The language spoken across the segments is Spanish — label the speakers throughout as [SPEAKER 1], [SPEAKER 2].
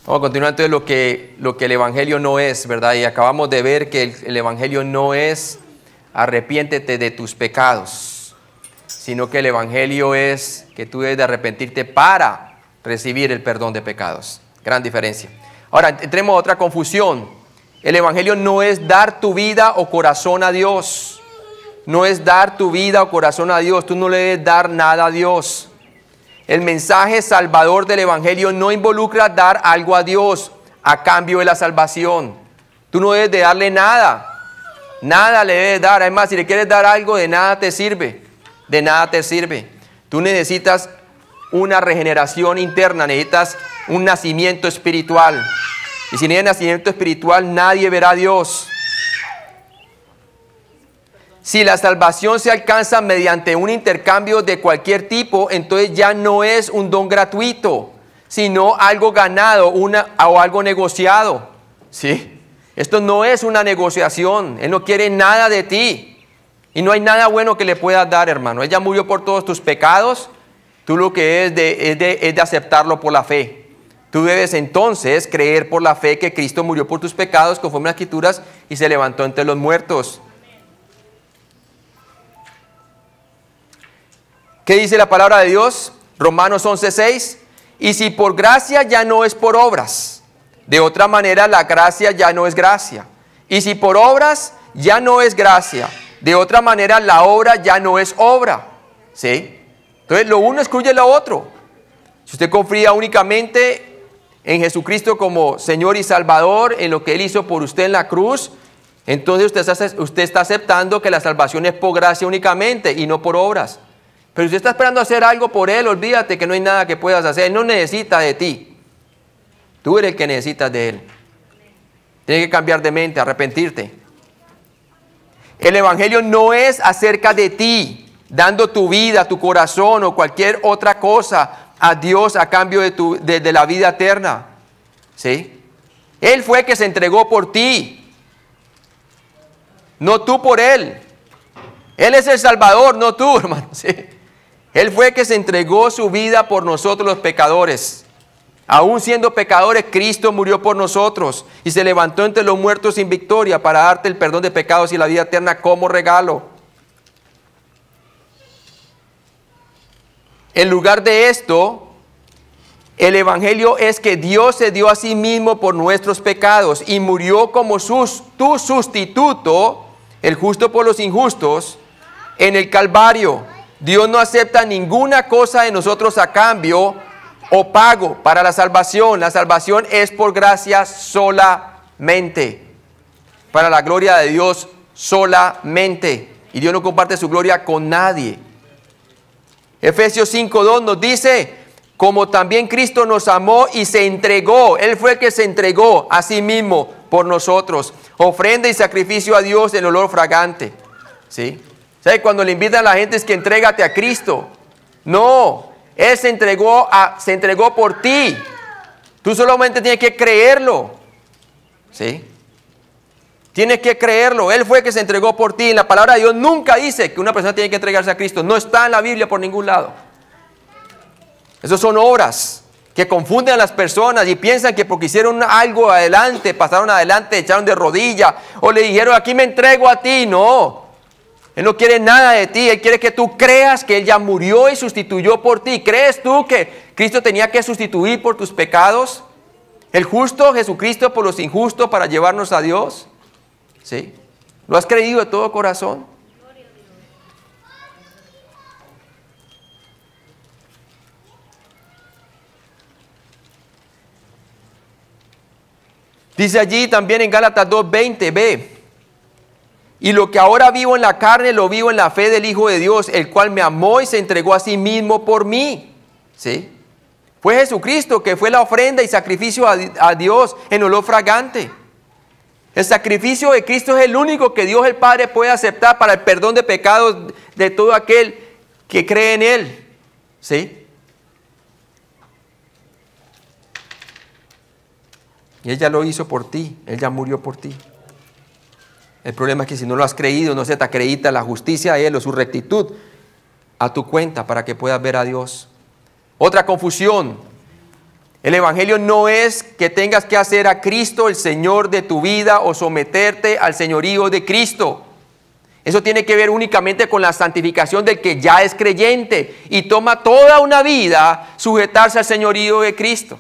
[SPEAKER 1] Vamos a continuar entonces lo que el Evangelio no es, ¿verdad? Y acabamos de ver que el Evangelio no es arrepiéntete de tus pecados, sino que el Evangelio es que tú debes de arrepentirte para recibir el perdón de pecados. Gran diferencia. Ahora, entremos a otra confusión. El Evangelio no es dar tu vida o corazón a Dios. No es dar tu vida o corazón a Dios. Tú no le debes dar nada a Dios. El mensaje salvador del Evangelio no involucra dar algo a Dios a cambio de la salvación. Tú no debes de darle nada. Nada le debes dar. Además, si le quieres dar algo, de nada te sirve. De nada te sirve. Tú necesitas una regeneración interna. Necesitas un nacimiento espiritual. Y sin el nacimiento espiritual, nadie verá a Dios. Si la salvación se alcanza mediante un intercambio de cualquier tipo, entonces ya no es un don gratuito, sino algo ganado o algo negociado. ¿Sí? Esto no es una negociación. Él no quiere nada de ti. Y no hay nada bueno que le puedas dar, hermano. Ella murió por todos tus pecados. Tú lo que es de aceptarlo por la fe. Tú debes entonces creer por la fe que Cristo murió por tus pecados, conforme a las Escrituras, y se levantó entre los muertos. ¿Qué dice la palabra de Dios? Romanos 11:6. Y si por gracia, ya no es por obras. De otra manera, la gracia ya no es gracia. Y si por obras, ya no es gracia. De otra manera, la obra ya no es obra. ¿Sí? Entonces, lo uno excluye lo otro. Si usted confía únicamente en Jesucristo como Señor y Salvador, en lo que Él hizo por usted en la cruz, entonces usted está aceptando que la salvación es por gracia únicamente y no por obras. Pero si usted está esperando hacer algo por Él, olvídate que no hay nada que puedas hacer. Él no necesita de ti. Tú eres el que necesitas de Él. Tienes que cambiar de mente, arrepentirte. El Evangelio no es acerca de ti, dando tu vida, tu corazón o cualquier otra cosa a Dios a cambio de la vida eterna. ¿Sí? Él fue el que se entregó por ti, no tú por Él. Él es el Salvador, no tú, hermano. ¿Sí? Él fue el que se entregó su vida por nosotros los pecadores. Aún siendo pecadores, Cristo murió por nosotros y se levantó entre los muertos sin victoria para darte el perdón de pecados y la vida eterna como regalo. En lugar de esto, el Evangelio es que Dios se dio a sí mismo por nuestros pecados y murió como tu sustituto, el justo por los injustos, en el Calvario. Dios no acepta ninguna cosa de nosotros a cambio o pago para la salvación. La salvación es por gracia solamente, para la gloria de Dios solamente. Y Dios no comparte su gloria con nadie. Efesios 5:2 nos dice, como también Cristo nos amó y se entregó. Él fue el que se entregó a sí mismo por nosotros. Ofrenda y sacrificio a Dios en olor fragante. ¿Sí? ¿Sabe? Cuando le invitan a la gente es que entrégate a Cristo. No, Él se entregó por ti. Tú solamente tienes que creerlo. ¿Sí? Tienes que creerlo. Él fue el que se entregó por ti. En la palabra de Dios nunca dice que una persona tiene que entregarse a Cristo. No está en la Biblia por ningún lado. Esas son obras que confunden a las personas y piensan que porque hicieron algo adelante, pasaron adelante, echaron de rodilla o le dijeron aquí me entrego a ti. No. Él no quiere nada de ti. Él quiere que tú creas que Él ya murió y sustituyó por ti. ¿Crees tú que Cristo tenía que sustituir por tus pecados? El justo Jesucristo por los injustos para llevarnos a Dios. ¿Sí? ¿Lo has creído de todo corazón? Dice allí también en Gálatas 2:20, ve. Y lo que ahora vivo en la carne, lo vivo en la fe del Hijo de Dios, el cual me amó y se entregó a sí mismo por mí. ¿Sí? Fue Jesucristo que fue la ofrenda y sacrificio a Dios en olor fragante. El sacrificio de Cristo es el único que Dios el Padre puede aceptar para el perdón de pecados de todo aquel que cree en Él. ¿Sí? Y Él ya lo hizo por ti, Él ya murió por ti. El problema es que si no lo has creído, no se te acredita la justicia de Él o su rectitud a tu cuenta para que puedas ver a Dios. Otra confusión. El Evangelio no es que tengas que hacer a Cristo el Señor de tu vida o someterte al señorío de Cristo. Eso tiene que ver únicamente con la santificación del que ya es creyente y toma toda una vida sujetarse al señorío de Cristo.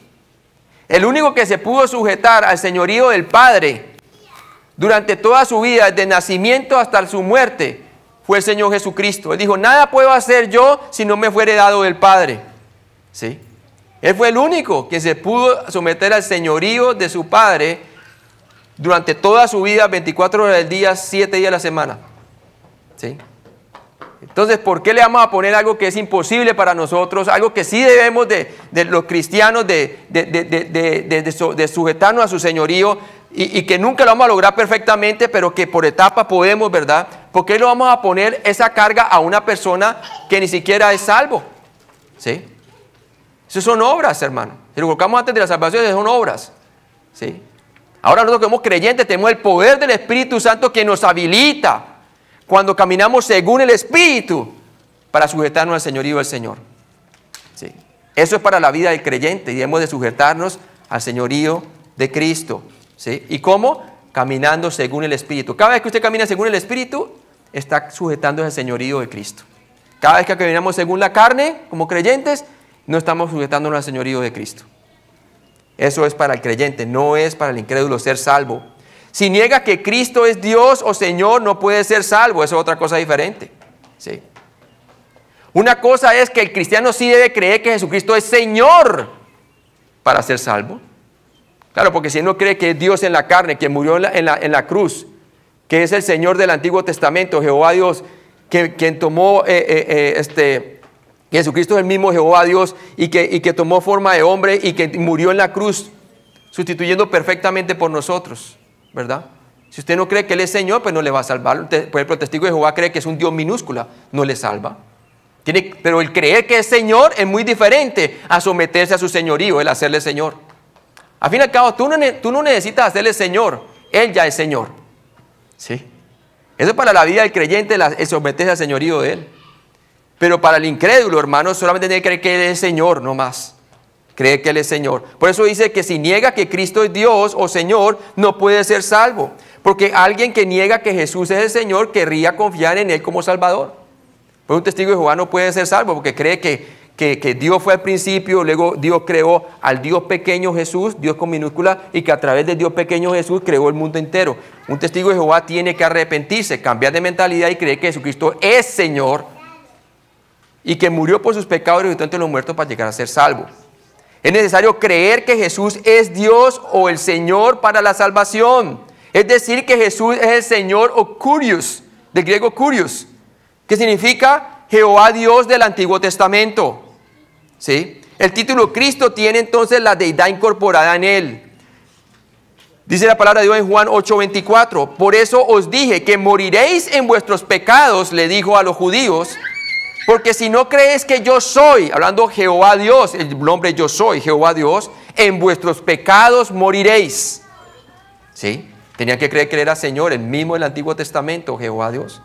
[SPEAKER 1] El único que se pudo sujetar al señorío del Padre durante toda su vida, desde nacimiento hasta su muerte, fue el Señor Jesucristo. Él dijo, nada puedo hacer yo si no me fuere dado del Padre. ¿Sí? Él fue el único que se pudo someter al señorío de su Padre durante toda su vida, 24 horas del día, 7 días a la semana. ¿Sí? Entonces, ¿por qué le vamos a poner algo que es imposible para nosotros? Algo que sí debemos de los cristianos de sujetarnos a su señorío y que nunca lo vamos a lograr perfectamente, pero que por etapa podemos, ¿verdad? ¿Por qué lo vamos a poner esa carga a una persona que ni siquiera es salvo? ¿Sí? Eso son obras, hermano. Si lo colocamos antes de la salvación, son obras. ¿Sí? Ahora nosotros que somos creyentes tenemos el poder del Espíritu Santo que nos habilita cuando caminamos según el Espíritu para sujetarnos al señorío del Señor. ¿Sí? Eso es para la vida del creyente y debemos de sujetarnos al señorío de Cristo. ¿Sí? ¿Y cómo? Caminando según el Espíritu. Cada vez que usted camina según el Espíritu, está sujetándose al señorío de Cristo. Cada vez que caminamos según la carne, como creyentes, no estamos sujetándonos al señorío de Cristo. Eso es para el creyente, no es para el incrédulo ser salvo. Si niega que Cristo es Dios o Señor, no puede ser salvo. Eso es otra cosa diferente. ¿Sí? Una cosa es que el cristiano sí debe creer que Jesucristo es Señor para ser salvo. Claro, porque si él no cree que es Dios en la carne, que murió en la cruz, que es el Señor del Antiguo Testamento, Jehová Dios, quien tomó, Jesucristo es el mismo Jehová Dios y que tomó forma de hombre y que murió en la cruz, sustituyendo perfectamente por nosotros. ¿Verdad? Si usted no cree que Él es Señor, pues no le va a salvar. Por ejemplo, el testigo de Jehová cree que es un Dios minúscula, no le salva. Pero el creer que es Señor es muy diferente a someterse a su señorío, el hacerle Señor. Al fin y al cabo, tú no necesitas hacerle Señor, Él ya es Señor. ¿Sí? Eso es para la vida del creyente, el someterse al señorío de Él. Pero para el incrédulo, hermano, solamente tiene que creer que Él es Señor, no más. Cree que Él es Señor. Por eso dice que si niega que Cristo es Dios o Señor, no puede ser salvo. Porque alguien que niega que Jesús es el Señor, querría confiar en Él como Salvador. Pero un testigo de Jehová no puede ser salvo porque cree que Dios fue al principio, luego Dios creó al Dios pequeño Jesús, Dios con minúscula, y que a través del Dios pequeño Jesús creó el mundo entero. Un testigo de Jehová tiene que arrepentirse, cambiar de mentalidad y creer que Jesucristo es Señor y que murió por sus pecados y resucitó entre los muertos para llegar a ser salvo. Es necesario creer que Jesús es Dios o el Señor para la salvación. Es decir, que Jesús es el Señor o Kurios, del griego Kurios, que significa Jehová Dios del Antiguo Testamento. ¿Sí? El título Cristo tiene entonces la deidad incorporada en Él. Dice la palabra de Dios en Juan 8:24. Por eso os dije que moriréis en vuestros pecados, le dijo a los judíos. Porque si no creéis que yo soy, hablando Jehová Dios, el nombre yo soy, Jehová Dios, en vuestros pecados moriréis. ¿Sí? Tenían que creer que Él era Señor, el mismo del Antiguo Testamento, Jehová Dios.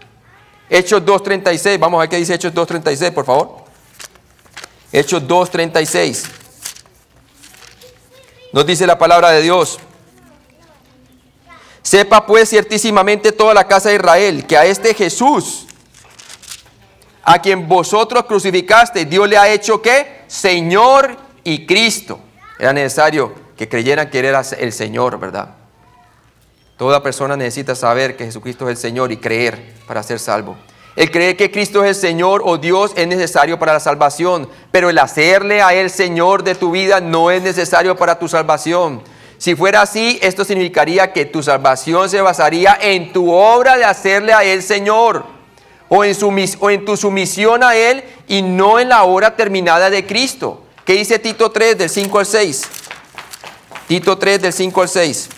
[SPEAKER 1] Hechos 2:36, vamos a ver qué dice Hechos 2:36, por favor. Hechos 2:36. Nos dice la palabra de Dios. Sepa pues ciertísimamente toda la casa de Israel, que a este Jesús, a quien vosotros crucificaste, Dios le ha hecho ¿qué? Señor y Cristo. Era necesario que creyeran que Él era el Señor, ¿verdad? Toda persona necesita saber que Jesucristo es el Señor y creer para ser salvo. El creer que Cristo es el Señor o Dios es necesario para la salvación, pero el hacerle a Él Señor de tu vida no es necesario para tu salvación. Si fuera así, esto significaría que tu salvación se basaría en tu obra de hacerle a Él Señor. O en tu sumisión a Él y no en la obra terminada de Cristo. ¿Qué dice Tito 3 del 5 al 6? Tito 3 del 5 al 6.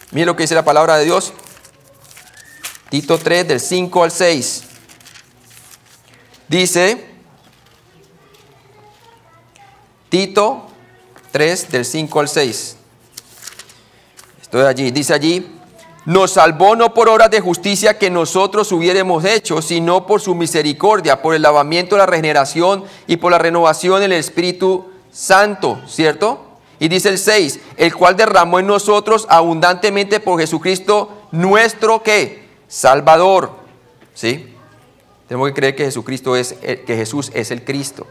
[SPEAKER 1] Mire lo que dice la palabra de Dios. Tito 3 del 5 al 6. Dice, Tito 3 del 5 al 6. Estoy allí, dice allí. Nos salvó no por obras de justicia que nosotros hubiéramos hecho, sino por su misericordia, por el lavamiento de la regeneración y por la renovación del Espíritu Santo, ¿cierto? Y dice el 6, el cual derramó en nosotros abundantemente por Jesucristo nuestro, ¿qué? Salvador. ¿Sí? Tenemos que creer que Jesús es el Cristo.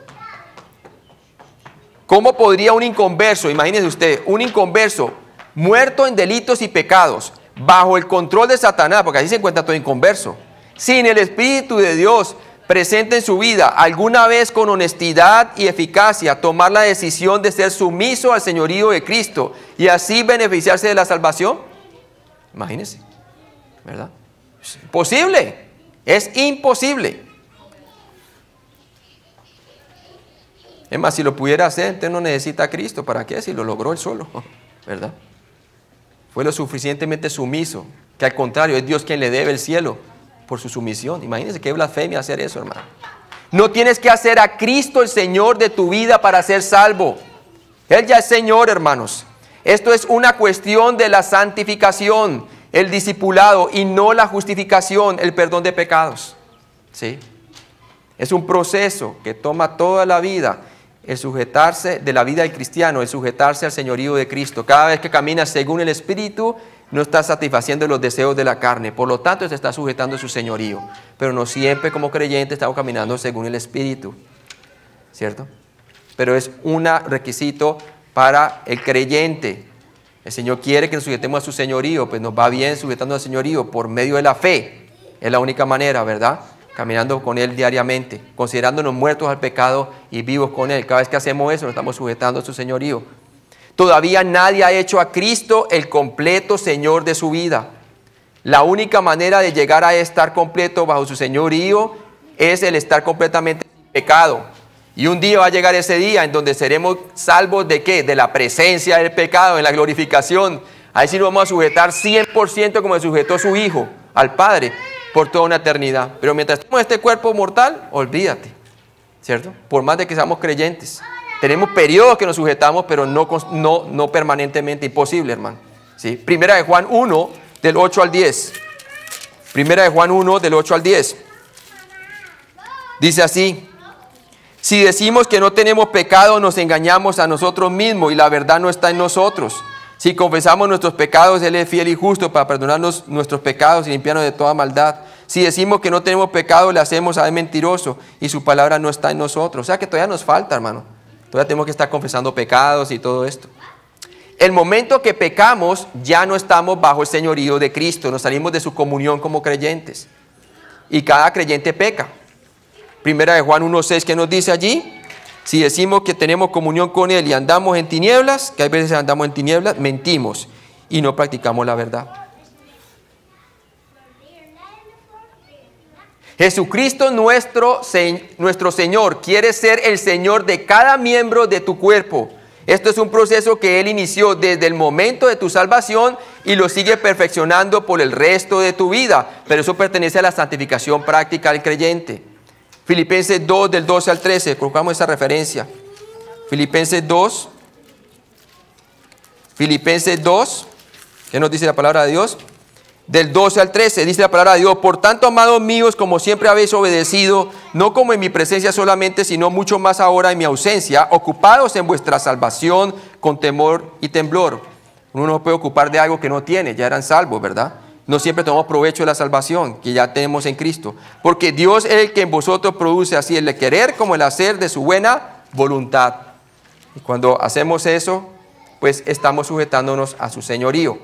[SPEAKER 1] ¿Cómo podría un inconverso, imagínese usted, un inconverso muerto en delitos y pecados, bajo el control de Satanás, porque así se encuentra todo inconverso, sin el Espíritu de Dios presente en su vida, alguna vez con honestidad y eficacia tomar la decisión de ser sumiso al señorío de Cristo y así beneficiarse de la salvación? Imagínense, ¿verdad? Es imposible, es imposible. Es más, si lo pudiera hacer, entonces no necesita a Cristo. ¿Para qué? Si lo logró él solo, ¿verdad? Fue lo suficientemente sumiso, que al contrario, es Dios quien le debe el cielo por su sumisión. Imagínense qué blasfemia hacer eso, hermano. No tienes que hacer a Cristo el Señor de tu vida para ser salvo. Él ya es Señor, hermanos. Esto es una cuestión de la santificación, el discipulado y no la justificación, el perdón de pecados. ¿Sí? Es un proceso que toma toda la vida, el sujetarse de la vida del cristiano, el sujetarse al señorío de Cristo. Cada vez que caminas según el Espíritu, no estás satisfaciendo los deseos de la carne. Por lo tanto, se está sujetando a su señorío. Pero no siempre como creyentes estamos caminando según el Espíritu. ¿Cierto? Pero es un requisito para el creyente. El Señor quiere que nos sujetemos a su señorío, pues nos va bien sujetando al señorío por medio de la fe. Es la única manera, ¿verdad? Caminando con Él diariamente, considerándonos muertos al pecado y vivos con Él. Cada vez que hacemos eso, nos estamos sujetando a su señorío. Todavía nadie ha hecho a Cristo el completo Señor de su vida. La única manera de llegar a estar completo bajo su señorío es el estar completamente sin pecado. Y un día va a llegar ese día en donde seremos salvos ¿de qué? De la presencia del pecado, en la glorificación. Ahí sí nos vamos a sujetar 100% como se sujetó su Hijo al Padre por toda una eternidad. Pero mientras estemos en este cuerpo mortal, olvídate, ¿cierto? Por más de que seamos creyentes. Tenemos periodos que nos sujetamos, pero no permanentemente. Imposible, hermano. ¿Sí? Primera de Juan 1, del 8 al 10. Primera de Juan 1, del 8 al 10. Dice así: si decimos que no tenemos pecado, nos engañamos a nosotros mismos y la verdad no está en nosotros. Si confesamos nuestros pecados, Él es fiel y justo para perdonarnos nuestros pecados y limpiarnos de toda maldad. Si decimos que no tenemos pecado, le hacemos a Él mentiroso y su palabra no está en nosotros. O sea que todavía nos falta, hermano. Todavía tenemos que estar confesando pecados y todo esto. El momento que pecamos, ya no estamos bajo el señorío de Cristo. Nos salimos de su comunión como creyentes. Y cada creyente peca. Primera de Juan 1:6, ¿qué nos dice allí? Si decimos que tenemos comunión con Él y andamos en tinieblas, que hay veces andamos en tinieblas, mentimos y no practicamos la verdad. Jesucristo nuestro Señor quiere ser el Señor de cada miembro de tu cuerpo. Esto es un proceso que Él inició desde el momento de tu salvación y lo sigue perfeccionando por el resto de tu vida. Pero eso pertenece a la santificación práctica del creyente. Filipenses 2, del 12 al 13, colocamos esa referencia. Filipenses 2, ¿qué nos dice la palabra de Dios? Del 12 al 13, dice la palabra de Dios: por tanto, amados míos, como siempre habéis obedecido, no como en mi presencia solamente, sino mucho más ahora en mi ausencia, ocupados en vuestra salvación con temor y temblor. Uno no puede ocupar de algo que no tiene, ya eran salvos, ¿verdad? No siempre tomamos provecho de la salvación que ya tenemos en Cristo. Porque Dios es el que en vosotros produce así el querer como el hacer de su buena voluntad. Y cuando hacemos eso, pues estamos sujetándonos a su señorío.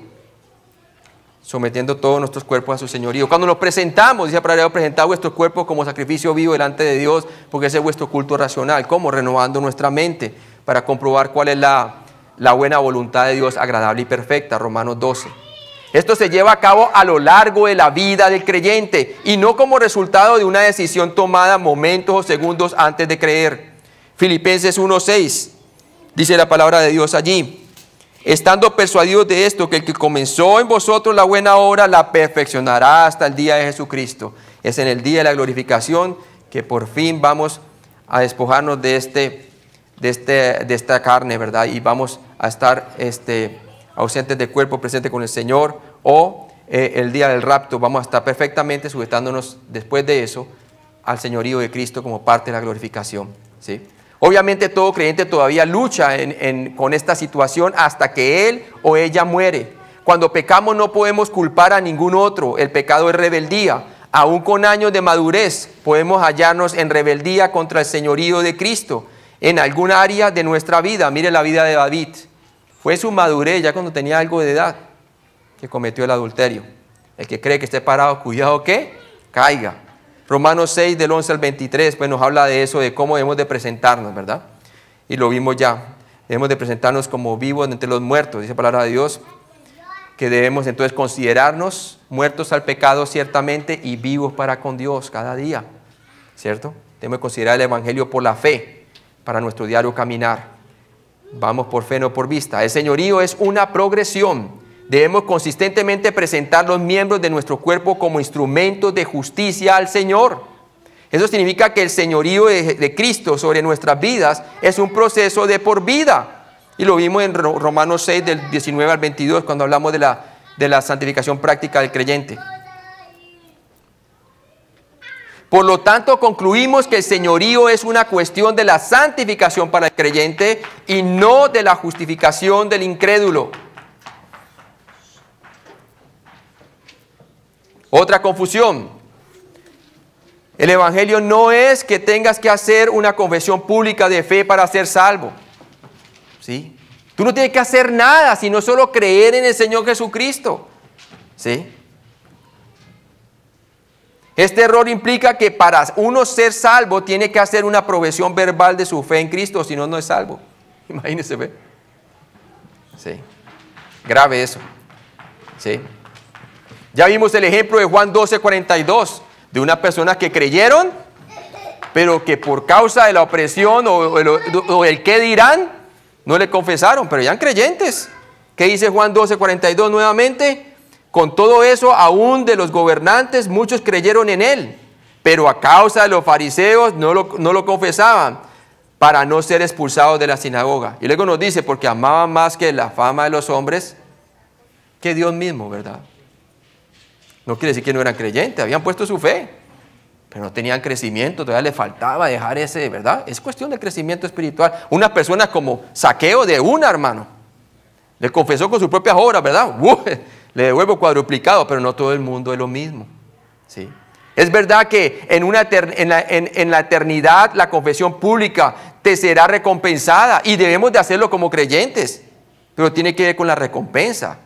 [SPEAKER 1] Sometiendo todos nuestros cuerpos a su señorío. Cuando nos presentamos, dice la palabra, presentad vuestro cuerpo como sacrificio vivo delante de Dios, porque ese es vuestro culto racional. ¿Cómo? Renovando nuestra mente para comprobar cuál es la buena voluntad de Dios, agradable y perfecta. Romanos 12. Esto se lleva a cabo a lo largo de la vida del creyente y no como resultado de una decisión tomada momentos o segundos antes de creer. Filipenses 1:6 dice la palabra de Dios allí: estando persuadidos de esto, que el que comenzó en vosotros la buena obra la perfeccionará hasta el día de Jesucristo. Es en el día de la glorificación que por fin vamos a despojarnos de esta carne, ¿verdad? Y vamos a estar ausentes de cuerpo, presente con el Señor, o el día del rapto vamos a estar perfectamente sujetándonos después de eso al señorío de Cristo como parte de la glorificación, ¿sí? Obviamente todo creyente todavía lucha con esta situación hasta que él o ella muere. Cuando pecamos no podemos culpar a ningún otro. El pecado es rebeldía. Aún con años de madurez podemos hallarnos en rebeldía contra el señorío de Cristo en algún área de nuestra vida. Mire la vida de David. Fue su madurez ya cuando tenía algo de edad que cometió el adulterio. El que cree que esté parado, cuidado que caiga. Romanos 6 del 11 al 23 pues nos habla de eso, de cómo debemos de presentarnos, ¿verdad? Y lo vimos ya. Debemos de presentarnos como vivos entre los muertos, dice la palabra de Dios, que debemos entonces considerarnos muertos al pecado ciertamente y vivos para con Dios cada día, ¿cierto? Debemos considerar el evangelio por la fe para nuestro diario caminar. Vamos por fe, no por vista. El señorío es una progresión. Debemos consistentemente presentar los miembros de nuestro cuerpo como instrumentos de justicia al Señor. Eso significa que el señorío de Cristo sobre nuestras vidas es un proceso de por vida. Y lo vimos en Romanos 6 del 19 al 22 cuando hablamos de la santificación práctica del creyente. Por lo tanto, concluimos que el señorío es una cuestión de la santificación para el creyente y no de la justificación del incrédulo. Otra confusión. El evangelio no es que tengas que hacer una confesión pública de fe para ser salvo. ¿Sí? Tú no tienes que hacer nada, sino solo creer en el Señor Jesucristo. ¿Sí? Este error implica que para uno ser salvo tiene que hacer una profesión verbal de su fe en Cristo, si no, no es salvo. Imagínese, ¿ve? Sí. Grave eso. Sí. Ya vimos el ejemplo de Juan 12:42, de unas personas que creyeron, pero que por causa de la opresión o el qué dirán, no le confesaron, pero eran creyentes. ¿Qué dice Juan 12:42 nuevamente? Con todo eso, aún de los gobernantes, muchos creyeron en él, pero a causa de los fariseos no lo confesaban, para no ser expulsados de la sinagoga. Y luego nos dice, porque amaban más que la fama de los hombres, que Dios mismo, ¿verdad? No quiere decir que no eran creyentes, habían puesto su fe, pero no tenían crecimiento, todavía les faltaba dejar ese, ¿verdad? Es cuestión de crecimiento espiritual. Unas personas como Zaqueo de una, hermano, le confesó con sus propias obras, ¿verdad? Le devuelvo cuadruplicado, pero no todo el mundo es lo mismo. ¿Sí? Es verdad que en la eternidad la confesión pública te será recompensada y debemos de hacerlo como creyentes, pero tiene que ver con la recompensa,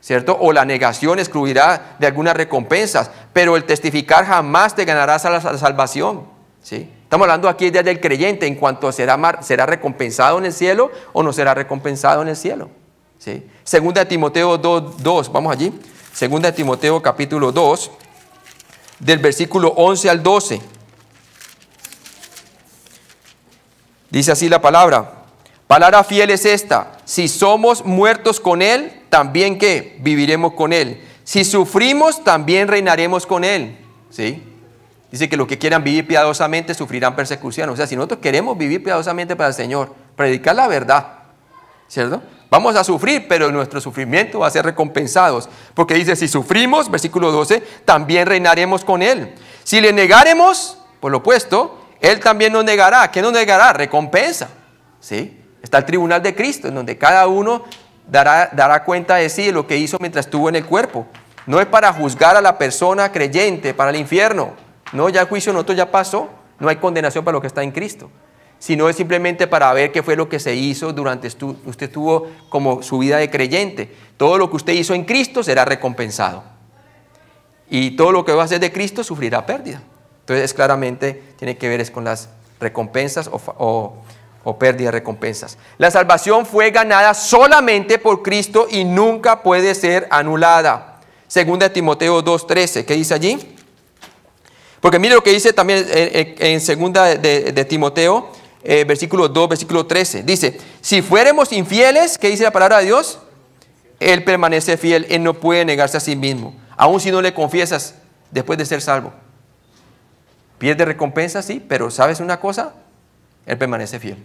[SPEAKER 1] ¿cierto? O la negación excluirá de algunas recompensas, pero el testificar jamás te ganarás a la salvación. ¿Sí? Estamos hablando aquí desde el creyente en cuanto a será recompensado en el cielo o no será recompensado en el cielo. ¿Sí? Segunda de Timoteo 2, vamos allí. Segunda de Timoteo capítulo 2, del versículo 11 al 12. Dice así la palabra. Palabra fiel es esta: si somos muertos con él, también ¿qué? Viviremos con él. Si sufrimos, también reinaremos con él. ¿Sí? Dice que los que quieran vivir piadosamente sufrirán persecución. O sea, si nosotros queremos vivir piadosamente para el Señor, predicar la verdad, ¿cierto? Vamos a sufrir, pero nuestro sufrimiento va a ser recompensado. Porque dice, si sufrimos, versículo 12, también reinaremos con él. Si le negaremos, por lo opuesto, él también nos negará. ¿Qué nos negará? Recompensa. ¿Sí? Está el tribunal de Cristo, en donde cada uno dará cuenta de sí de lo que hizo mientras estuvo en el cuerpo. No es para juzgar a la persona creyente para el infierno. No, ya el juicio nosotros ya pasó. No hay condenación para lo que está en Cristo. Sino es simplemente para ver qué fue lo que se hizo durante usted tuvo como su vida de creyente. Todo lo que usted hizo en Cristo será recompensado. Y todo lo que va a hacer de Cristo sufrirá pérdida. Entonces claramente tiene que ver es con las recompensas o pérdida de recompensas. La salvación fue ganada solamente por Cristo y nunca puede ser anulada. Segunda de Timoteo 2:13, ¿qué dice allí? Porque mire lo que dice también en segunda de Timoteo, versículo 2, versículo 13. Dice, si fuéramos infieles, ¿qué dice la palabra de Dios? Él permanece fiel, Él no puede negarse a sí mismo, aun si no le confiesas después de ser salvo. Pierde recompensa, sí, pero ¿sabes una cosa? Él permanece fiel.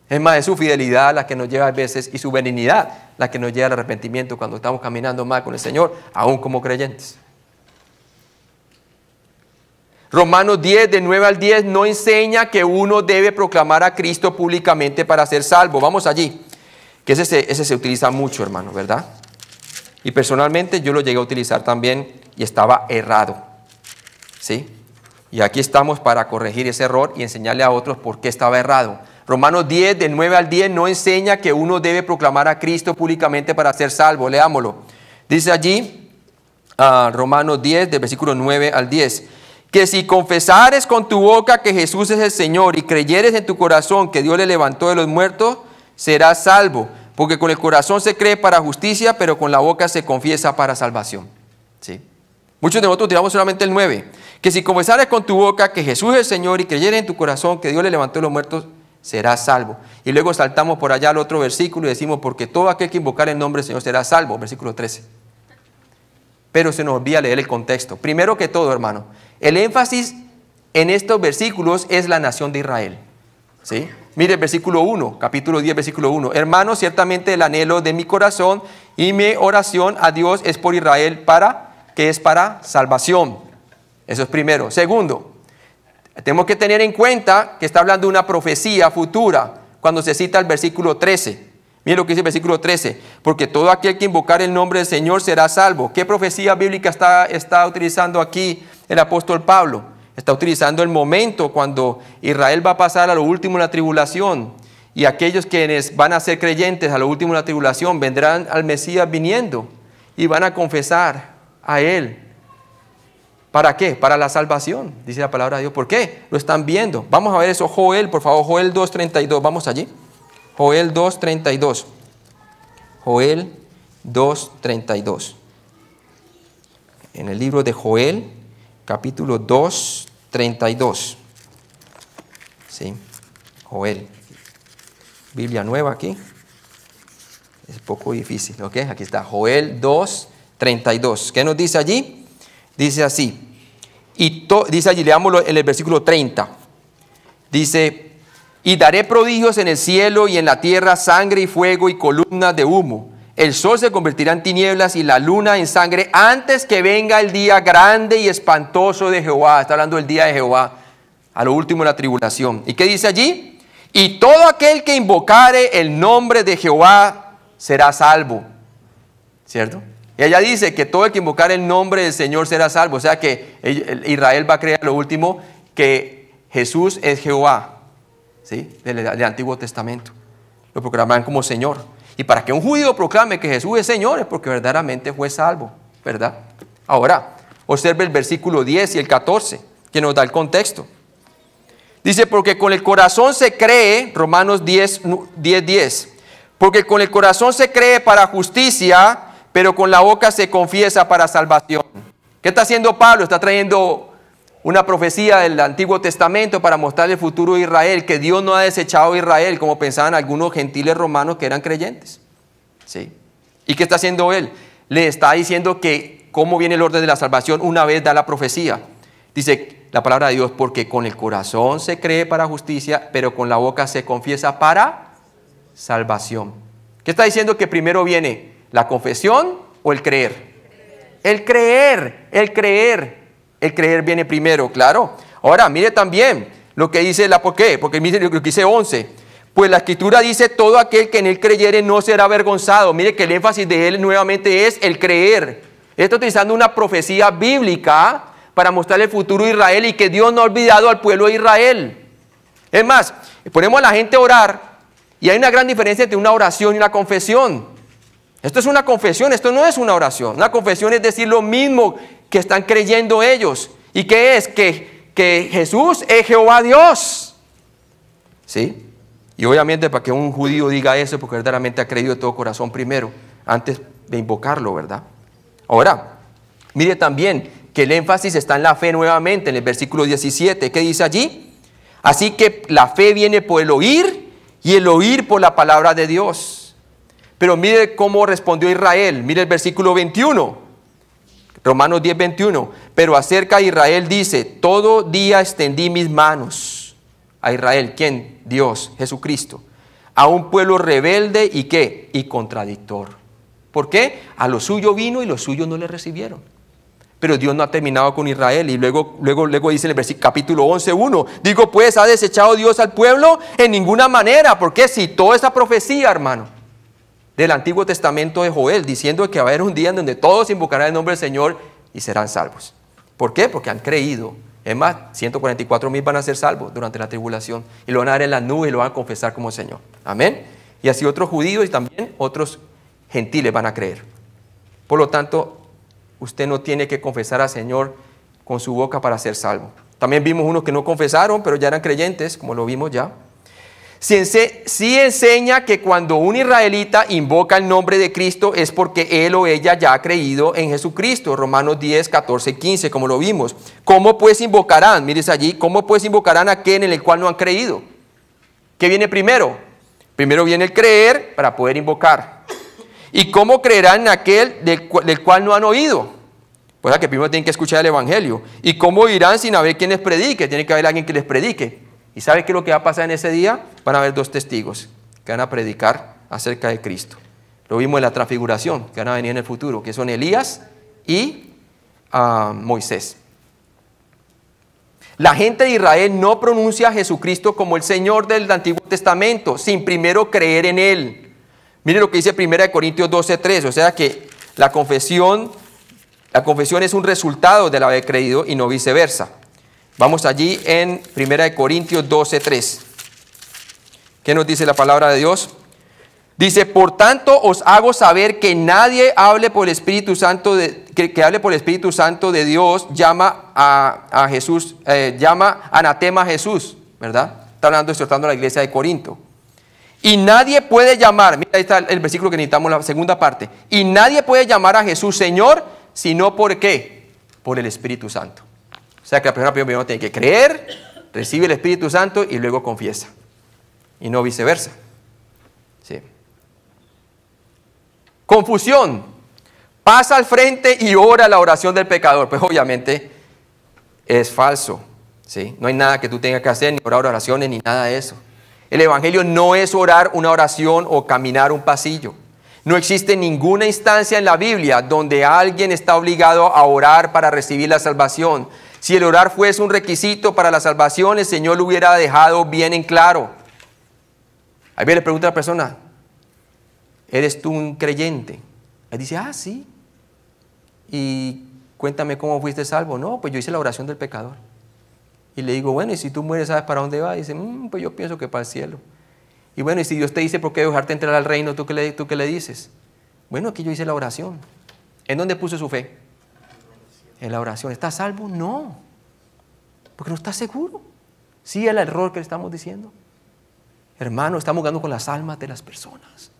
[SPEAKER 1] Es más, es su fidelidad la que nos lleva a veces y su benignidad la que nos lleva al arrepentimiento cuando estamos caminando mal con el Señor, aún como creyentes. Romanos 10, de 9 al 10, no enseña que uno debe proclamar a Cristo públicamente para ser salvo. Vamos allí, que ese se utiliza mucho, hermano, ¿verdad? Y personalmente yo lo llegué a utilizar también y estaba errado, ¿sí? Y aquí estamos para corregir ese error y enseñarle a otros por qué estaba errado. Romanos 10, de 9 al 10, no enseña que uno debe proclamar a Cristo públicamente para ser salvo. Leámoslo. Dice allí, Romanos 10, de versículo 9 al 10, que si confesares con tu boca que Jesús es el Señor y creyeres en tu corazón que Dios le levantó de los muertos, serás salvo. Porque con el corazón se cree para justicia, pero con la boca se confiesa para salvación. ¿Sí? Muchos de nosotros tiramos solamente el 9. Que si confesares con tu boca que Jesús es el Señor y creyeres en tu corazón que Dios le levantó de los muertos, serás salvo. Y luego saltamos por allá al otro versículo y decimos, porque todo aquel que invocar el nombre del Señor será salvo. Versículo 13. Pero se nos olvida leer el contexto. Primero que todo, hermano, el énfasis en estos versículos es la nación de Israel. ¿Sí? Mire el versículo 1, capítulo 10, versículo 1. Hermanos, ciertamente el anhelo de mi corazón y mi oración a Dios es por Israel que es para salvación. Eso es primero. Segundo, tenemos que tener en cuenta que está hablando de una profecía futura cuando se cita el versículo 13. Mire lo que dice el versículo 13. Porque todo aquel que invocar el nombre del Señor será salvo. ¿Qué profecía bíblica está utilizando aquí el apóstol Pablo? Está utilizando el momento cuando Israel va a pasar a lo último de la tribulación. Y aquellos quienes van a ser creyentes a lo último de la tribulación vendrán al Mesías viniendo y van a confesar a Él. ¿Para qué? Para la salvación, dice la palabra de Dios. ¿Por qué? Lo están viendo. Vamos a ver eso. Joel, por favor, Joel 2:32. Vamos allí. Joel 2:32. Joel 2:32. En el libro de Joel, capítulo 2:32. Sí, Joel. Biblia nueva aquí. Es un poco difícil, ¿ok? Aquí está, Joel 2:32. ¿Qué nos dice allí? Dice así, dice allí, leámoslo en el versículo 30. Dice, y daré prodigios en el cielo y en la tierra, sangre y fuego y columnas de humo. El sol se convertirá en tinieblas y la luna en sangre antes que venga el día grande y espantoso de Jehová. Está hablando del día de Jehová, a lo último de la tribulación. ¿Y qué dice allí? Y todo aquel que invocare el nombre de Jehová será salvo. ¿Cierto? Y ella dice que todo el que invocar el nombre del Señor será salvo. O sea que Israel va a creer lo último, que Jesús es Jehová, ¿sí? Del Antiguo Testamento. Lo proclamarán como Señor. Y para que un judío proclame que Jesús es Señor es porque verdaderamente fue salvo, ¿verdad? Ahora, observe el versículo 10 y el 14, que nos da el contexto. Dice, porque con el corazón se cree, Romanos 10:10, porque con el corazón se cree para justicia, pero con la boca se confiesa para salvación. ¿Qué está haciendo Pablo? Está trayendo una profecía del Antiguo Testamento para mostrar el futuro de Israel, que Dios no ha desechado a Israel, como pensaban algunos gentiles romanos que eran creyentes. ¿Sí? ¿Y qué está haciendo él? Le está diciendo que cómo viene el orden de la salvación una vez da la profecía. Dice la palabra de Dios, porque con el corazón se cree para justicia, pero con la boca se confiesa para salvación. ¿Qué está diciendo? Que primero viene ¿la confesión o el creer? El creer viene primero, claro. Ahora, mire también lo que dice ¿por qué? Porque mire lo que dice 11. Pues la Escritura dice, todo aquel que en él creyere no será avergonzado. Mire que el énfasis de él nuevamente es el creer. Está utilizando una profecía bíblica para mostrar el futuro de Israel y que Dios no ha olvidado al pueblo de Israel. Es más, ponemos a la gente a orar y hay una gran diferencia entre una oración y una confesión. Esto es una confesión, esto no es una oración. Una confesión es decir lo mismo que están creyendo ellos. ¿Y qué es? Que Jesús es Jehová Dios. ¿Sí? Y obviamente para que un judío diga eso, porque verdaderamente ha creído de todo corazón primero, antes de invocarlo, ¿verdad? Ahora, mire también que el énfasis está en la fe nuevamente, en el versículo 17. ¿Qué dice allí? Así que la fe viene por el oír y el oír por la palabra de Dios. Pero mire cómo respondió Israel. Mire el versículo 21. Romanos 10:21. Pero acerca de Israel dice, todo día extendí mis manos. A Israel, ¿quién? Dios, Jesucristo. A un pueblo rebelde y ¿qué? Y contradictor. ¿Por qué? A lo suyo vino y los suyos no le recibieron. Pero Dios no ha terminado con Israel. Y luego dice en el capítulo 11:1, digo pues, ¿ha desechado Dios al pueblo? En ninguna manera, porque citó esa profecía, hermano, del Antiguo Testamento de Joel, diciendo que va a haber un día en donde todos invocarán el nombre del Señor y serán salvos. ¿Por qué? Porque han creído. Es más, 144,000 van a ser salvos durante la tribulación y lo van a ver en las nubes y lo van a confesar como Señor. Amén. Y así otros judíos y también otros gentiles van a creer. Por lo tanto, usted no tiene que confesar al Señor con su boca para ser salvo. También vimos unos que no confesaron, pero ya eran creyentes, como lo vimos ya. Sí enseña que cuando un israelita invoca el nombre de Cristo es porque él o ella ya ha creído en Jesucristo. Romanos 10, 14, 15, como lo vimos. ¿Cómo pues invocarán? Mires allí, ¿cómo pues invocarán a aquel en el cual no han creído? ¿Qué viene primero? Primero viene el creer para poder invocar. ¿Y cómo creerán en aquel del cual no han oído? Pues que primero tienen que escuchar el Evangelio. ¿Y cómo irán sin haber quien les predique? Tiene que haber alguien que les predique. ¿Y sabe qué es lo que va a pasar en ese día? Van a haber dos testigos que van a predicar acerca de Cristo. Lo vimos en la transfiguración, que van a venir en el futuro, que son Elías y Moisés. La gente de Israel no pronuncia a Jesucristo como el Señor del Antiguo Testamento, sin primero creer en Él. Mire lo que dice 1 Corintios 12:3, o sea que la confesión es un resultado de haber creído y no viceversa. Vamos allí en 1 Corintios 12:3. ¿Qué nos dice la palabra de Dios? Dice, por tanto os hago saber que nadie hable por el Espíritu Santo que hable por el Espíritu Santo de Dios, llama a Jesús, llama anatema a Jesús, ¿verdad? Está hablando, exhortando a la iglesia de Corinto. Y nadie puede llamar, mira ahí está el versículo que necesitamos, la segunda parte. Y nadie puede llamar a Jesús Señor, sino ¿por qué? Por el Espíritu Santo. O sea que la persona primero tiene que creer, recibe el Espíritu Santo y luego confiesa. Y no viceversa. Sí. Confusión. Pasa al frente y ora la oración del pecador. Pues obviamente es falso. ¿Sí? No hay nada que tú tengas que hacer, ni orar oraciones, ni nada de eso. El Evangelio no es orar una oración o caminar un pasillo. No existe ninguna instancia en la Biblia donde alguien está obligado a orar para recibir la salvación. Si el orar fuese un requisito para la salvación, el Señor lo hubiera dejado bien en claro. Ahí le pregunta a la persona, ¿eres tú un creyente? Él dice, sí. Y cuéntame cómo fuiste salvo. No, pues yo hice la oración del pecador. Y le digo, bueno, y si tú mueres, ¿sabes para dónde vas? Y dice, pues yo pienso que para el cielo. Y bueno, y si Dios te dice, ¿por qué dejarte entrar al reino? ¿Tú qué le dices? Bueno, aquí yo hice la oración. ¿En dónde puso su fe? En la oración. ¿Está salvo? No. Porque no está seguro. Sí, el error que le estamos diciendo. Hermano, estamos jugando con las almas de las personas.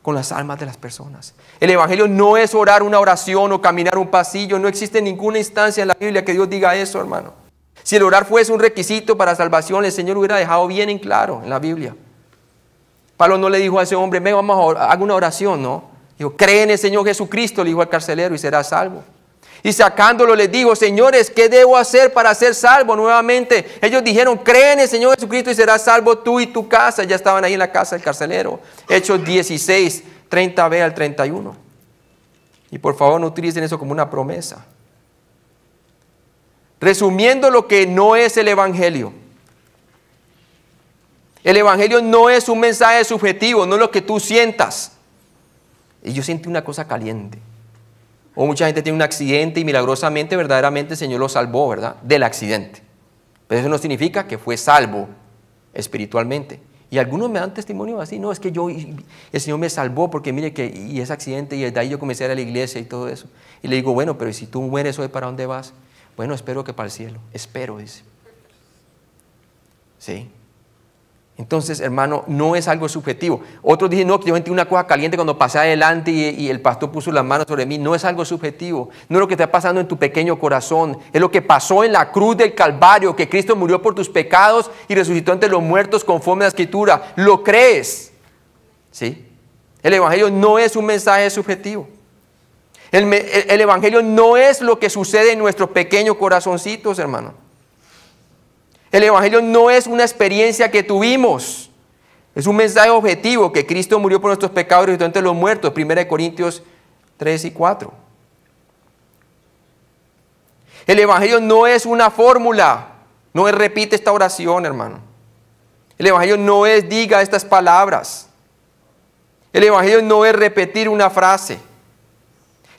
[SPEAKER 1] Con las almas de las personas. El Evangelio no es orar una oración o caminar un pasillo. No existe ninguna instancia en la Biblia que Dios diga eso, hermano. Si el orar fuese un requisito para salvación, el Señor hubiera dejado bien en claro en la Biblia. Pablo no le dijo a ese hombre, ven, vamos a hacer una oración, ¿no? Dijo, cree en el Señor Jesucristo, le dijo al carcelero, y serás salvo. Y sacándolo les dijo, señores, ¿qué debo hacer para ser salvo? Nuevamente, ellos dijeron, cree en el Señor Jesucristo y serás salvo tú y tu casa. Ya estaban ahí en la casa del carcelero. Hechos 16, 30b al 31. Y por favor no utilicen eso como una promesa. Resumiendo lo que no es el Evangelio. El Evangelio no es un mensaje subjetivo, no es lo que tú sientas. Y yo sentí una cosa caliente. O mucha gente tiene un accidente y milagrosamente, verdaderamente el Señor lo salvó, ¿verdad? Del accidente. Pero eso no significa que fue salvo espiritualmente. Y algunos me dan testimonio así, no, es que el Señor me salvó porque mire que, y ese accidente, y desde ahí yo comencé a ir a la iglesia y todo eso. Y le digo, bueno, pero si tú mueres hoy, ¿para dónde vas? Bueno, espero que para el cielo. Espero, dice. Sí. Entonces, hermano, no es algo subjetivo. Otros dicen, no, que yo sentí una cosa caliente cuando pasé adelante y el pastor puso las manos sobre mí. No es algo subjetivo. No es lo que está pasando en tu pequeño corazón. Es lo que pasó en la cruz del Calvario, que Cristo murió por tus pecados y resucitó entre los muertos conforme a la Escritura. ¿Lo crees? ¿Sí? El Evangelio no es un mensaje subjetivo. El Evangelio no es lo que sucede en nuestros pequeños corazoncitos, hermano. El Evangelio no es una experiencia que tuvimos. Es un mensaje objetivo, que Cristo murió por nuestros pecados y resucitó entre los muertos. 1 Corintios 3 y 4. El Evangelio no es una fórmula. No es repite esta oración, hermano. El Evangelio no es diga estas palabras. El Evangelio no es repetir una frase.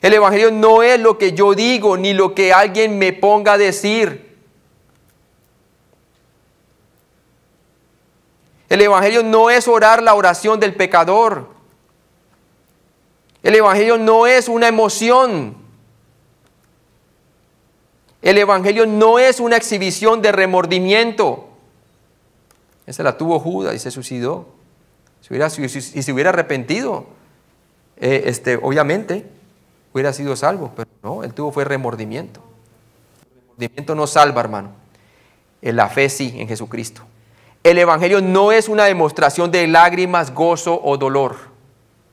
[SPEAKER 1] El Evangelio no es lo que yo digo ni lo que alguien me ponga a decir. El Evangelio no es orar la oración del pecador. El Evangelio no es una emoción. El Evangelio no es una exhibición de remordimiento. Esa la tuvo Judas y se suicidó. Si se hubiera arrepentido, obviamente hubiera sido salvo, pero no, él fue remordimiento. El remordimiento no salva, hermano. En la fe sí, en Jesucristo. El Evangelio no es una demostración de lágrimas, gozo o dolor.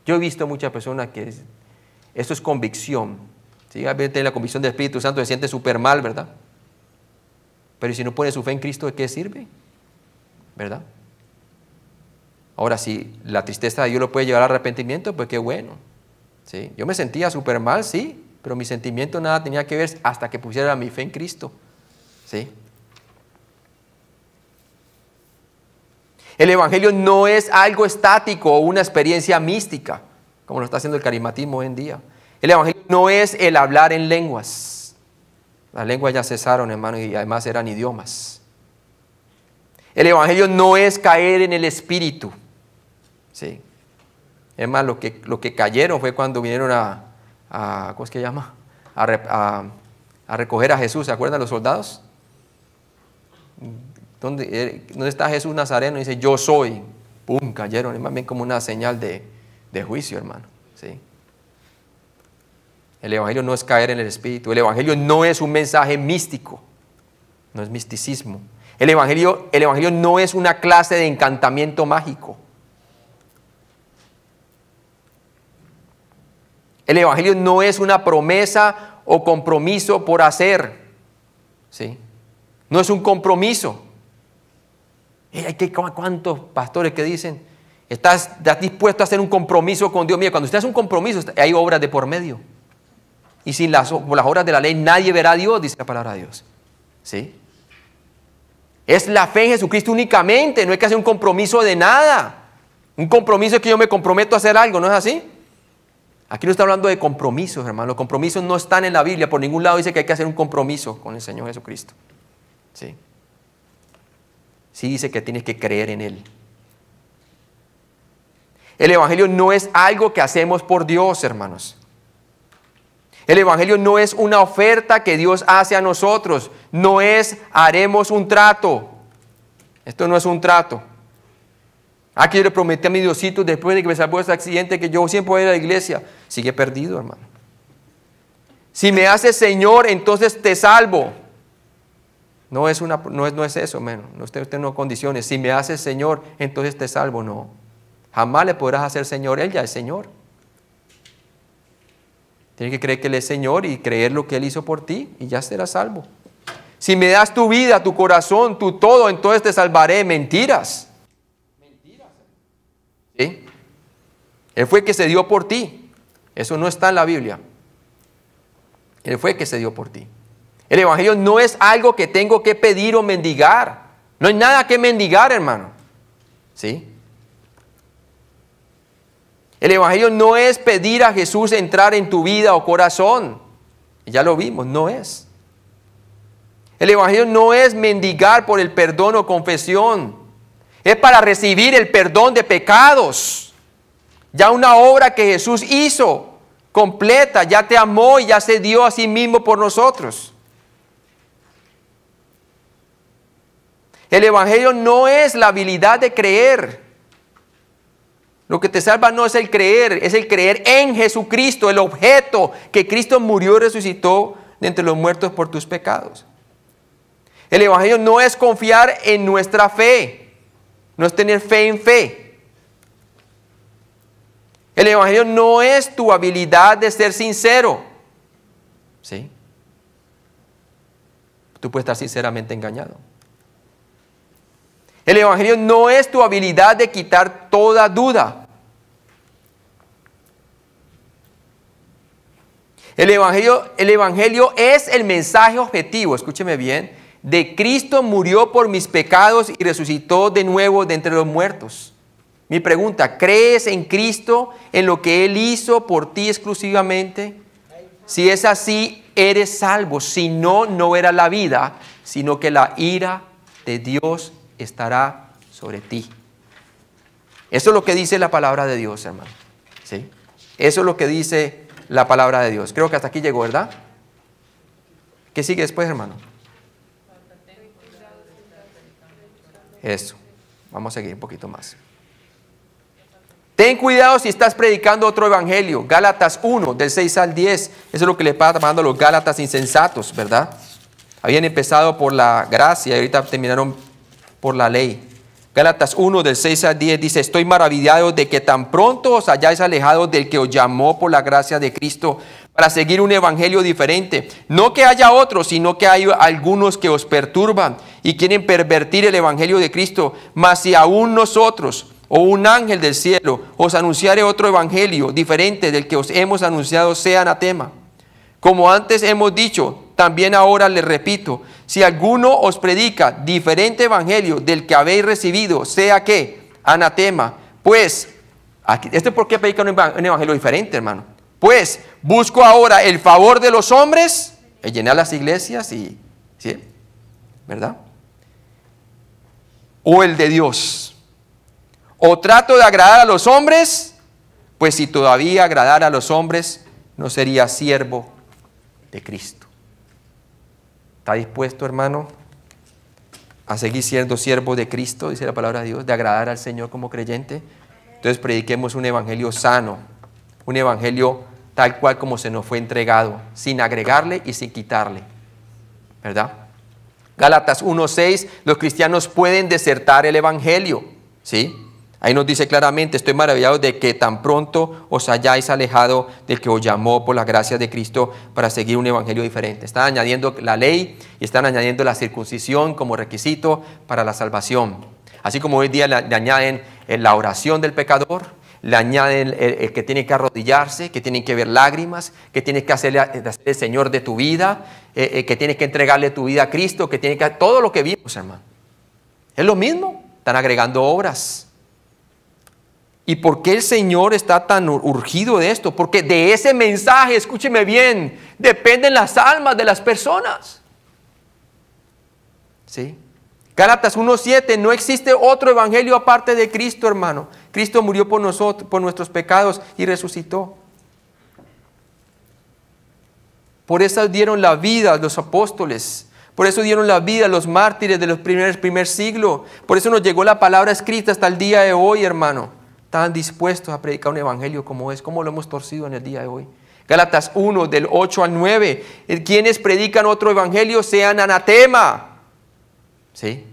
[SPEAKER 1] Yo he visto muchas personas que esto es convicción. ¿Sí? A veces la convicción del Espíritu Santo se siente súper mal, ¿verdad? Pero si no pone su fe en Cristo, ¿de qué sirve? ¿Verdad? Ahora, si la tristeza de Dios lo puede llevar al arrepentimiento, pues qué bueno. ¿Sí? Yo me sentía súper mal, sí, pero mi sentimiento nada tenía que ver hasta que pusiera mi fe en Cristo. ¿Sí? El Evangelio no es algo estático o una experiencia mística, como lo está haciendo el carismatismo hoy en día. El Evangelio no es el hablar en lenguas. Las lenguas ya cesaron, hermano, y además eran idiomas. El Evangelio no es caer en el Espíritu. Sí. Es más, lo que cayeron fue cuando vinieron ¿cómo es que llama? A recoger a Jesús. ¿Se acuerdan los soldados? ¿Dónde está Jesús Nazareno? Dice, yo soy. ¡Pum! Cayeron. Es más bien como una señal de juicio, hermano. ¿Sí? El Evangelio no es caer en el Espíritu. El Evangelio no es un mensaje místico. No es misticismo. El Evangelio no es una clase de encantamiento mágico. El Evangelio no es una promesa o compromiso por hacer. ¿Sí? No es un compromiso. ¿Cuántos pastores que dicen, estás dispuesto a hacer un compromiso con Dios? Mira, cuando usted hace un compromiso, hay obras de por medio. Y sin las obras de la ley, nadie verá a Dios, dice la palabra de Dios. ¿Sí? Es la fe en Jesucristo únicamente, no hay que hacer un compromiso de nada. Un compromiso es que yo me comprometo a hacer algo, ¿no es así? Aquí no está hablando de compromisos, hermano. Los compromisos no están en la Biblia. Por ningún lado dice que hay que hacer un compromiso con el Señor Jesucristo. ¿Sí? Sí dice que tienes que creer en Él. El Evangelio no es algo que hacemos por Dios, hermanos. El Evangelio no es una oferta que Dios hace a nosotros. No es haremos un trato. Esto no es un trato. Aquí yo le prometí a mi Diosito después de que me salvó de ese accidente que yo siempre voy a ir a la iglesia. Sigue perdido, hermano. Si me haces Señor, entonces te salvo. No es eso, hermano. Usted no condiciones. Si me haces Señor, entonces te salvo. No. Jamás le podrás hacer Señor. Él ya es Señor. Tienes que creer que Él es Señor y creer lo que Él hizo por ti y ya serás salvo. Si me das tu vida, tu corazón, tu todo, entonces te salvaré. Mentiras. ¿Sí? Él fue el que se dio por ti. Eso no está en la Biblia. Él fue el que se dio por ti. El Evangelio no es algo que tengo que pedir o mendigar. No hay nada que mendigar, hermano. ¿Sí? El Evangelio no es pedir a Jesús entrar en tu vida o corazón. Ya lo vimos, no es. El Evangelio no es mendigar por el perdón o confesión. Es para recibir el perdón de pecados. Ya una obra que Jesús hizo, completa, ya te amó y ya se dio a sí mismo por nosotros. El Evangelio no es la habilidad de creer. Lo que te salva no es el creer en Jesucristo, el objeto que Cristo murió y resucitó de entre los muertos por tus pecados. El Evangelio no es confiar en nuestra fe, no es tener fe en fe. El Evangelio no es tu habilidad de ser sincero. ¿Sí? Tú puedes estar sinceramente engañado. El Evangelio no es tu habilidad de quitar toda duda. El evangelio es el mensaje objetivo, escúcheme bien, de Cristo murió por mis pecados y resucitó de nuevo de entre los muertos. Mi pregunta, ¿crees en Cristo, en lo que Él hizo por ti exclusivamente? Si es así, eres salvo. Si no, no verás la vida, sino que la ira de Dios estará sobre ti. Eso es lo que dice la palabra de Dios, hermano. ¿Sí? Eso es lo que dice la palabra de Dios. Creo que hasta aquí llegó, ¿verdad? ¿Qué sigue después, hermano? Eso. Vamos a seguir un poquito más. Ten cuidado si estás predicando otro evangelio. Gálatas 1, del 6 al 10. Eso es lo que le pasa pasando a los gálatas insensatos, ¿verdad? Habían empezado por la gracia y ahorita terminaron por la ley. Gálatas 1, del 6 al 10 dice: estoy maravillado de que tan pronto os hayáis alejado del que os llamó por la gracia de Cristo para seguir un evangelio diferente. No que haya otros, sino que hay algunos que os perturban y quieren pervertir el evangelio de Cristo. Mas si aún nosotros o un ángel del cielo os anunciare otro evangelio diferente del que os hemos anunciado, sea anatema. Como antes hemos dicho, también ahora les repito, si alguno os predica diferente evangelio del que habéis recibido, sea que anatema. Pues, ¿esto es por qué predica un evangelio diferente, hermano? Pues, busco ahora el favor de los hombres, llenar las iglesias y, ¿sí? ¿Verdad? O el de Dios. O trato de agradar a los hombres, pues si todavía agradara a los hombres, no sería siervo de Cristo. ¿Está dispuesto, hermano, a seguir siendo siervo de Cristo, dice la palabra de Dios, de agradar al Señor como creyente? Entonces prediquemos un evangelio sano, un evangelio tal cual como se nos fue entregado, sin agregarle y sin quitarle, ¿verdad? Gálatas 1:6, los cristianos pueden desertar el evangelio, ¿sí? Ahí nos dice claramente: estoy maravillado de que tan pronto os hayáis alejado del que os llamó por la gracia de Cristo para seguir un evangelio diferente. Están añadiendo la ley y están añadiendo la circuncisión como requisito para la salvación. Así como hoy día le añaden la oración del pecador, le añaden el que tiene que arrodillarse, que tiene que ver lágrimas, que tiene que hacer el Señor de tu vida, que tiene que entregarle tu vida a Cristo, que tiene que hacer todo lo que vimos, hermano. Es lo mismo, están agregando obras. ¿Y por qué el Señor está tan urgido de esto? Porque de ese mensaje, escúcheme bien, dependen las almas de las personas. ¿Sí? Gálatas 1:7, no existe otro evangelio aparte de Cristo, hermano. Cristo murió por nosotros, por nuestros pecados y resucitó. Por eso dieron la vida los apóstoles. Por eso dieron la vida los mártires de los primer siglo. Por eso nos llegó la palabra escrita hasta el día de hoy, hermano. Estaban dispuestos a predicar un evangelio como es, como lo hemos torcido en el día de hoy. Gálatas 1, del 8 al 9. Quienes predican otro evangelio sean anatema. ¿Sí?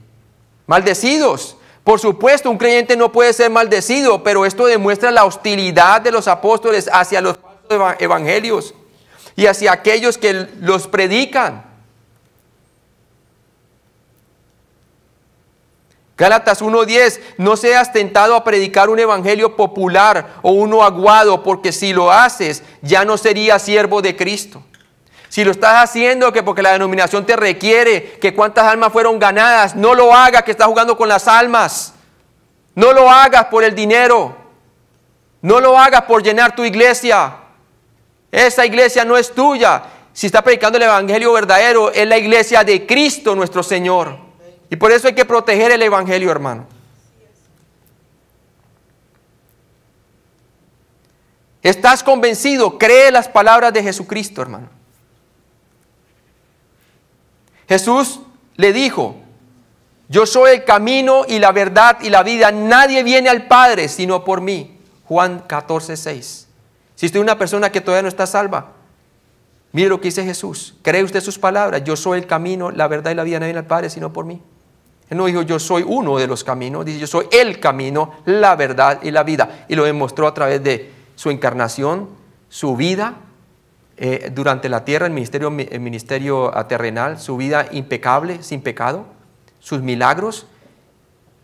[SPEAKER 1] Maldecidos. Por supuesto, un creyente no puede ser maldecido, pero esto demuestra la hostilidad de los apóstoles hacia los falsos evangelios y hacia aquellos que los predican. Gálatas 1:10, no seas tentado a predicar un evangelio popular o uno aguado, porque si lo haces, ya no serías siervo de Cristo. Si lo estás haciendo que porque la denominación te requiere, que cuántas almas fueron ganadas, no lo hagas, que estás jugando con las almas. No lo hagas por el dinero. No lo hagas por llenar tu iglesia. Esa iglesia no es tuya. Si estás predicando el evangelio verdadero, es la iglesia de Cristo nuestro Señor. Y por eso hay que proteger el evangelio, hermano. ¿Estás convencido? Cree las palabras de Jesucristo, hermano. Jesús le dijo: yo soy el camino y la verdad y la vida. Nadie viene al Padre sino por mí. Juan 14:6. Si usted es una persona que todavía no está salva, mire lo que dice Jesús. ¿Cree usted sus palabras? Yo soy el camino, la verdad y la vida. Nadie viene al Padre sino por mí. Él no dijo yo soy uno de los caminos. Dice yo soy el camino, la verdad y la vida. Y lo demostró a través de su encarnación, su vida durante la tierra, el ministerio terrenal, su vida impecable, sin pecado, sus milagros.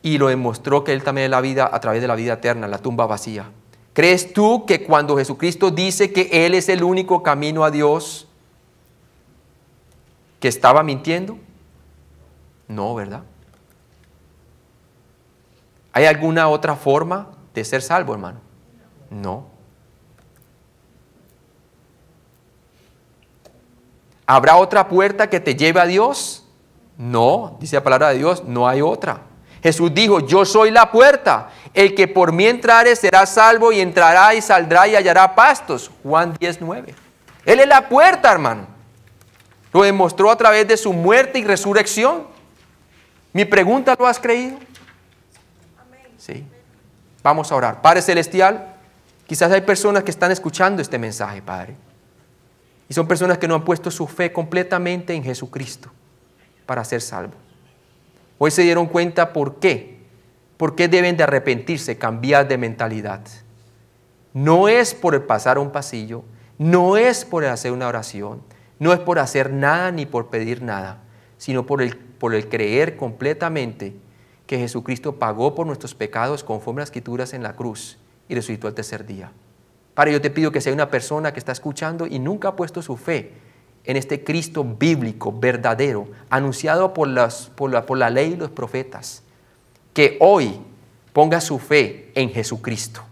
[SPEAKER 1] Y lo demostró que Él también es la vida a través de la vida eterna, la tumba vacía. ¿Crees tú que cuando Jesucristo dice que Él es el único camino a Dios, que estaba mintiendo? No, ¿verdad? ¿Hay alguna otra forma de ser salvo, hermano? No. ¿Habrá otra puerta que te lleve a Dios? No, dice la palabra de Dios, no hay otra. Jesús dijo, yo soy la puerta, el que por mí entrare será salvo y entrará y saldrá y hallará pastos. Juan 10:9. Él es la puerta, hermano. Lo demostró a través de su muerte y resurrección. Mi pregunta, ¿lo has creído? Sí. Vamos a orar. Padre Celestial, quizás hay personas que están escuchando este mensaje, Padre. Y son personas que no han puesto su fe completamente en Jesucristo para ser salvos. Hoy se dieron cuenta por qué. ¿Por qué deben de arrepentirse, cambiar de mentalidad? No es por pasar un pasillo, no es por hacer una oración, no es por hacer nada ni por pedir nada, sino por el creer completamente que Jesucristo pagó por nuestros pecados conforme a las Escrituras en la cruz y resucitó al tercer día. Padre, yo te pido que si hay una persona que está escuchando y nunca ha puesto su fe en este Cristo bíblico, verdadero, anunciado por la ley y los profetas, que hoy ponga su fe en Jesucristo.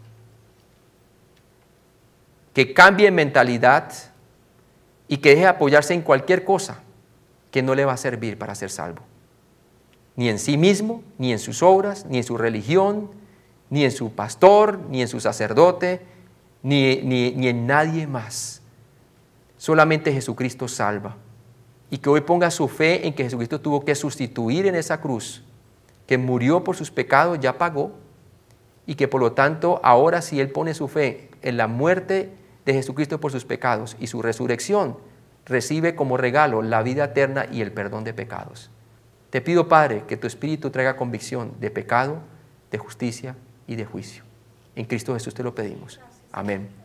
[SPEAKER 1] Que cambie mentalidad y que deje de apoyarse en cualquier cosa que no le va a servir para ser salvo. Ni en sí mismo, ni en sus obras, ni en su religión, ni en su pastor, ni en su sacerdote, ni en nadie más. Solamente Jesucristo salva. Y que hoy ponga su fe en que Jesucristo tuvo que sustituir en esa cruz, que murió por sus pecados, ya pagó, y que por lo tanto ahora si Él pone su fe en la muerte de Jesucristo por sus pecados y su resurrección, recibe como regalo la vida eterna y el perdón de pecados. Te pido, Padre, que tu Espíritu traiga convicción de pecado, de justicia y de juicio. En Cristo Jesús te lo pedimos. Amén.